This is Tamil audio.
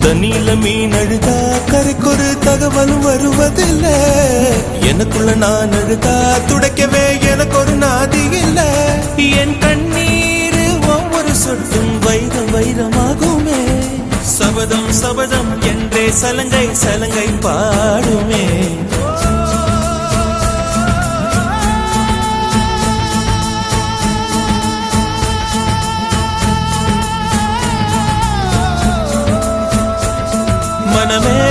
தண்ணியில மீன் அழுதா கரைக்கொரு தகவலும் வருவதில்லை. எனக்குள்ள நான் அழுதா துடைக்கவே எனக்கு ஒரு நாதி இல்ல. என் கண்ணீர் ஒவ்வொரு சொட்டும் வைரம் வைரமாகுமே. சபதம் சபதம் என்றே சலங்கை சலங்கை பாடுமே. மனமே